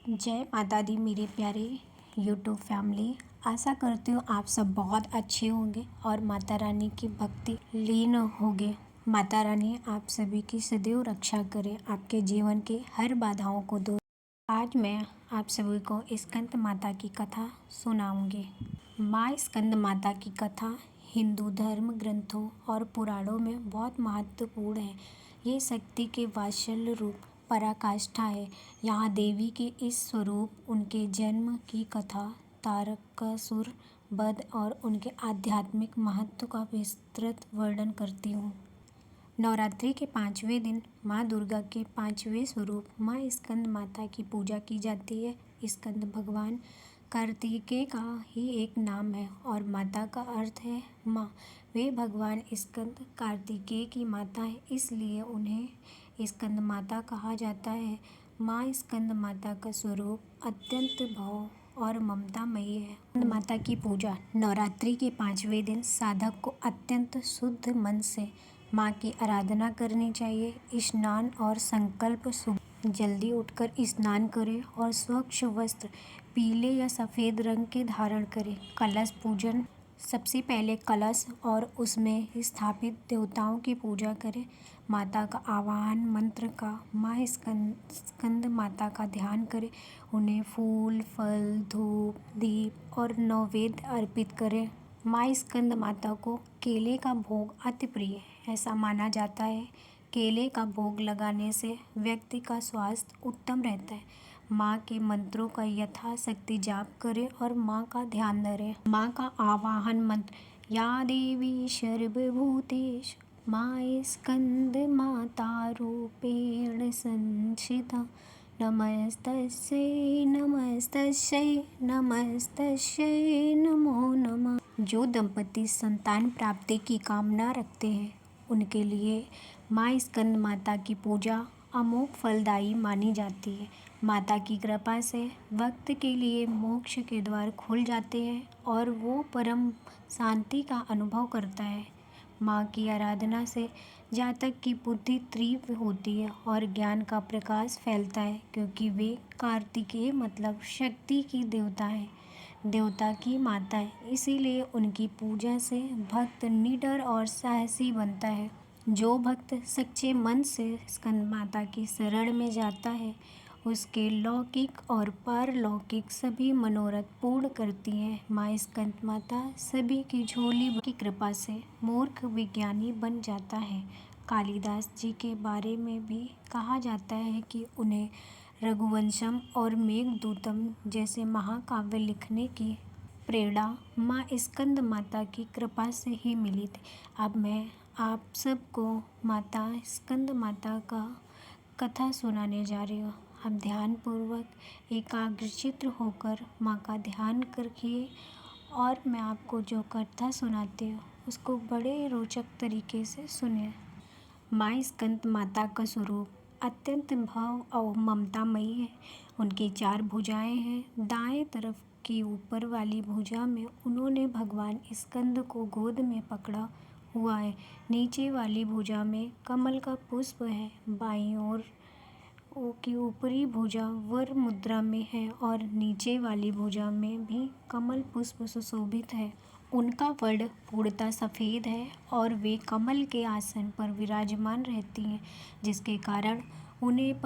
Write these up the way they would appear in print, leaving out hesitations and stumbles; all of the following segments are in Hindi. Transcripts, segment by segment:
जय माता दी मेरे प्यारे यूट्यूब फैमिली। आशा करती हूँ आप सब बहुत अच्छे होंगे और माता रानी की भक्ति लीन होंगे। माता रानी आप सभी की सदैव रक्षा करे, आपके जीवन के हर बाधाओं को दूर। आज मैं आप सभी को स्कंद माता की कथा सुनाऊंगी। माँ स्कंद माता की कथा हिंदू धर्म ग्रंथों और पुराणों में बहुत महत्वपूर्ण है। ये शक्ति के वात्सल्य रूप पराकाष्ठा है। यहाँ देवी के इस स्वरूप, उनके जन्म की कथा, तारकासुर वध और उनके आध्यात्मिक महत्व का विस्तृत वर्णन करती हूँ। नवरात्रि के 5वें दिन माँ दुर्गा के 5वें स्वरूप माँ स्कंद माता की पूजा की जाती है। स्कंद भगवान कार्तिकेय का ही एक नाम है और माता का अर्थ है माँ। वे भगवान स्कंद कार्तिकेय की माता है, इसलिए उन्हें स्कंद माता कहा जाता है। माँ स्कंद माता का स्वरूप अत्यंत भाव और ममतामयी है। स्कंद माता की पूजा नवरात्रि के 5वें दिन साधक को अत्यंत शुद्ध मन से माँ की आराधना करनी चाहिए। स्नान और संकल्प सुबह जल्दी उठकर स्नान करें और स्वच्छ वस्त्र पीले या सफ़ेद रंग के धारण करें। कलश पूजन, सबसे पहले कलश और उसमें स्थापित देवताओं की पूजा करें। माता का आवाहन मंत्र का माँ स्कंद माता का ध्यान करें। उन्हें फूल, फल, धूप, दीप और नैवेद्य अर्पित करें। माँ स्कंद माता को केले का भोग अति प्रिय है। ऐसा माना जाता है केले का भोग लगाने से व्यक्ति का स्वास्थ्य उत्तम रहता है। माँ के मंत्रों का यथाशक्ति जाप करें और माँ का ध्यान धरें। माँ का आवाहन मंत्र, या देवी सर्वभूतेषु माँ स्कंद माता रूपेण संस्थिता नमस्तस्यै नमस्तस्यै नमस्तस्यै नमो नमः। जो दंपति संतान प्राप्ति की कामना रखते हैं उनके लिए माँ स्कंद माता की पूजा अमोघ फलदायी मानी जाती है। माता की कृपा से भक्त के लिए मोक्ष के द्वार खुल जाते हैं और वो परम शांति का अनुभव करता है। माँ की आराधना से जातक की बुद्धि तीव्र होती है और ज्ञान का प्रकाश फैलता है, क्योंकि वे कार्तिकेय मतलब शक्ति की देवता है, देवता की माता है। इसीलिए उनकी पूजा से भक्त निडर और साहसी बनता है। जो भक्त सच्चे मन से स्कंद माता की शरण में जाता है उसके लौकिक और पारलौकिक सभी मनोरथ पूर्ण करती हैं। माँ स्कंद माता सभी की झोली की कृपा से मूर्ख विज्ञानी बन जाता है। कालिदास जी के बारे में भी कहा जाता है कि उन्हें रघुवंशम और मेघदूतम जैसे महाकाव्य लिखने की प्रेरणा माँ स्कंद माता की कृपा से ही मिली थी। अब मैं आप सबको माता स्कंद माता का कथा सुनाने जा रही हूँ। आप ध्यानपूर्वक एकाग्रचित्त होकर माँ का ध्यान करिए और मैं आपको जो कथा सुनाती हूँ उसको बड़े रोचक तरीके से सुनिए। माँ स्कंद माता का स्वरूप अत्यंत भाव और ममतामयी है। उनकी 4 भुजाएं हैं। दाएं तरफ की ऊपर वाली भुजा में उन्होंने भगवान स्कंद को गोद में पकड़ा हुआ है। नीचे वाली भुजा में कमल का पुष्प है। बाईं ओर की ऊपरी भुजा वर मुद्रा में है और नीचे वाली भुजा में भी कमल पुष्प सुशोभित है। उनका वर्ण पूर्णतः सफ़ेद है और वे कमल के आसन पर विराजमान रहती हैं, जिसके कारण उन्हें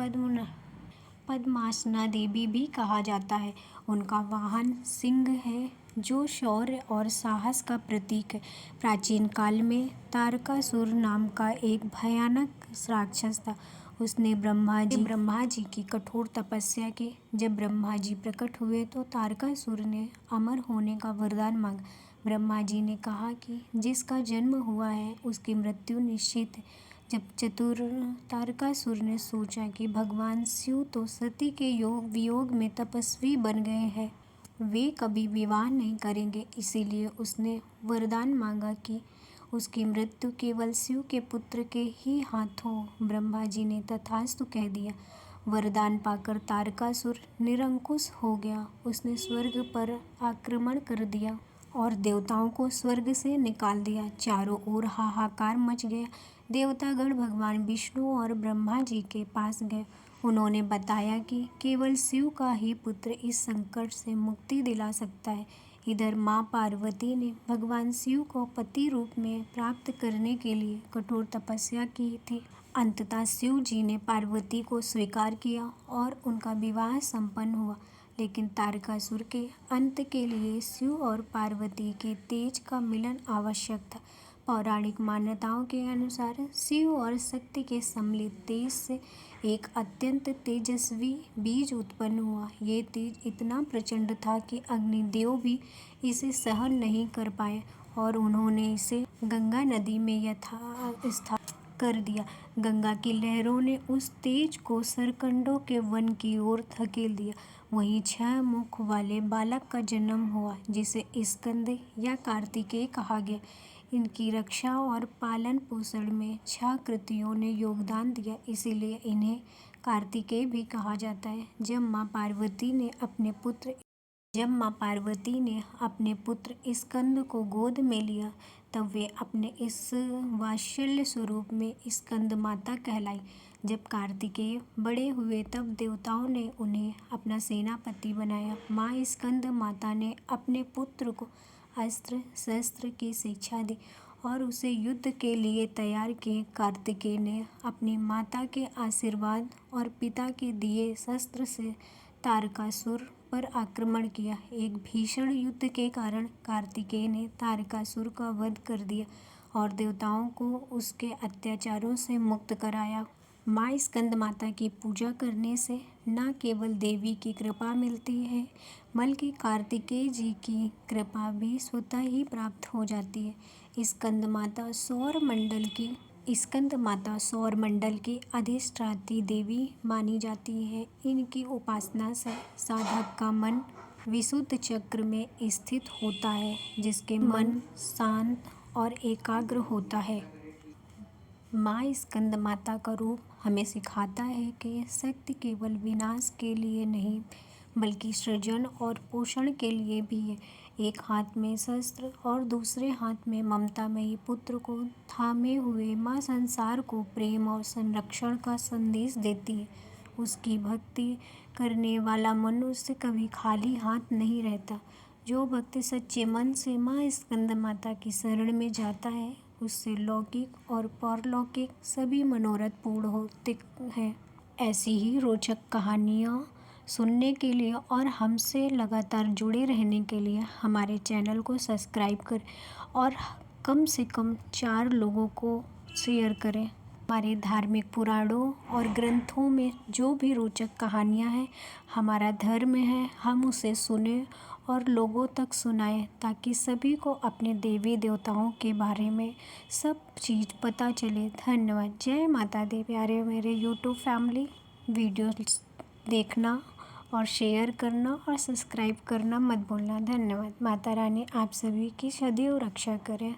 पद्मासना देवी भी कहा जाता है। उनका वाहन सिंह है, जो शौर्य और साहस का प्रतीक है। प्राचीन काल में तारकासुर नाम का एक भयानक राक्षस था। उसने ब्रह्मा जी की कठोर तपस्या की। जब ब्रह्मा जी प्रकट हुए तो तारकासुर ने अमर होने का वरदान मांगा। ब्रह्मा जी ने कहा कि जिसका जन्म हुआ है उसकी मृत्यु निश्चित है। जब चतुर तारकासुर ने सोचा कि भगवान शिव तो सती के वियोग में तपस्वी बन गए हैं, वे कभी विवाह नहीं करेंगे, इसीलिए उसने वरदान मांगा कि उसकी मृत्यु केवल शिव के पुत्र के ही हाथों। ब्रह्मा जी ने तथास्तु कह दिया। वरदान पाकर तारकासुर निरंकुश हो गया। उसने स्वर्ग पर आक्रमण कर दिया और देवताओं को स्वर्ग से निकाल दिया। चारों ओर हाहाकार मच गया। देवतागण भगवान विष्णु और ब्रह्मा जी के पास गए। उन्होंने बताया कि केवल शिव का ही पुत्र इस संकट से मुक्ति दिला सकता है। इधर मां पार्वती ने भगवान शिव को पति रूप में प्राप्त करने के लिए कठोर तपस्या की थी। अंततः शिव जी ने पार्वती को स्वीकार किया और उनका विवाह संपन्न हुआ। लेकिन तारकासुर के अंत के लिए शिव और पार्वती के तेज का मिलन आवश्यक था। पौराणिक मान्यताओं के अनुसार शिव और शक्ति के सम्मिलित तेज से एक अत्यंत तेजस्वी बीज उत्पन्न हुआ। ये तेज इतना प्रचंड था कि अग्निदेव भी इसे सहन नहीं कर पाए और उन्होंने इसे गंगा नदी में यथास्थापित कर दिया। गंगा की लहरों ने उस तेज को सरकंडों के वन की ओर धकेल दिया। वहीं 6 मुख वाले बालक का जन्म हुआ, जिसे स्कंद या कार्तिकेय कहा गया। इनकी रक्षा और पालन पोषण में 6 कृतियों ने योगदान दिया, इसीलिए इन्हें कार्तिकेय भी कहा जाता है। जब मां पार्वती ने अपने पुत्र स्कंद को गोद में लिया, तब वे अपने इस वात्सल्य स्वरूप में स्कंद माता कहलाई। जब कार्तिकेय बड़े हुए तब देवताओं ने उन्हें अपना सेनापति बनाया। मां स्कंद माता ने अपने पुत्र को अस्त्र शस्त्र की शिक्षा दी और उसे युद्ध के लिए तैयार किए। कार्तिकेय ने अपनी माता के आशीर्वाद और पिता के दिए शस्त्र से तारकासुर पर आक्रमण किया। एक भीषण युद्ध के कारण कार्तिकेय ने तारकासुर का वध कर दिया और देवताओं को उसके अत्याचारों से मुक्त कराया। मां स्कंद माता की पूजा करने से न केवल देवी की कृपा मिलती है, बल्कि कार्तिकेय जी की कृपा भी स्वतः ही प्राप्त हो जाती है। स्कंद माता सौर मंडल की अधिष्ठात्री देवी मानी जाती है। इनकी उपासना से साधक का मन विशुद्ध चक्र में स्थित होता है, जिसके मन शांत और एकाग्र होता है। मां स्कंद माता का रूप हमें सिखाता है कि शक्ति केवल विनाश के लिए नहीं, बल्कि सृजन और पोषण के लिए भी है। एक हाथ में शस्त्र और दूसरे हाथ में ममतामयी पुत्र को थामे हुए मां संसार को प्रेम और संरक्षण का संदेश देती है। उसकी भक्ति करने वाला मनुष्य कभी खाली हाथ नहीं रहता। जो भक्त सच्चे मन से मां स्कंद माता की शरण में जाता है, उससे लौकिक और पारलौकिक सभी मनोरथ पूर्ण होते हैं। ऐसी ही रोचक कहानियाँ सुनने के लिए और हमसे लगातार जुड़े रहने के लिए हमारे चैनल को सब्सक्राइब करें और कम से कम 4 लोगों को शेयर करें। हमारे धार्मिक पुराणों और ग्रंथों में जो भी रोचक कहानियाँ हैं, हमारा धर्म है, हम उसे सुने और लोगों तक सुनाएं, ताकि सभी को अपने देवी देवताओं के बारे में सब चीज़ पता चले। धन्यवाद। जय माता दी। प्यारे मेरे यूट्यूब फैमिली, वीडियो देखना और शेयर करना और सब्सक्राइब करना मत भूलना। धन्यवाद। माता रानी आप सभी की सदैव रक्षा करें।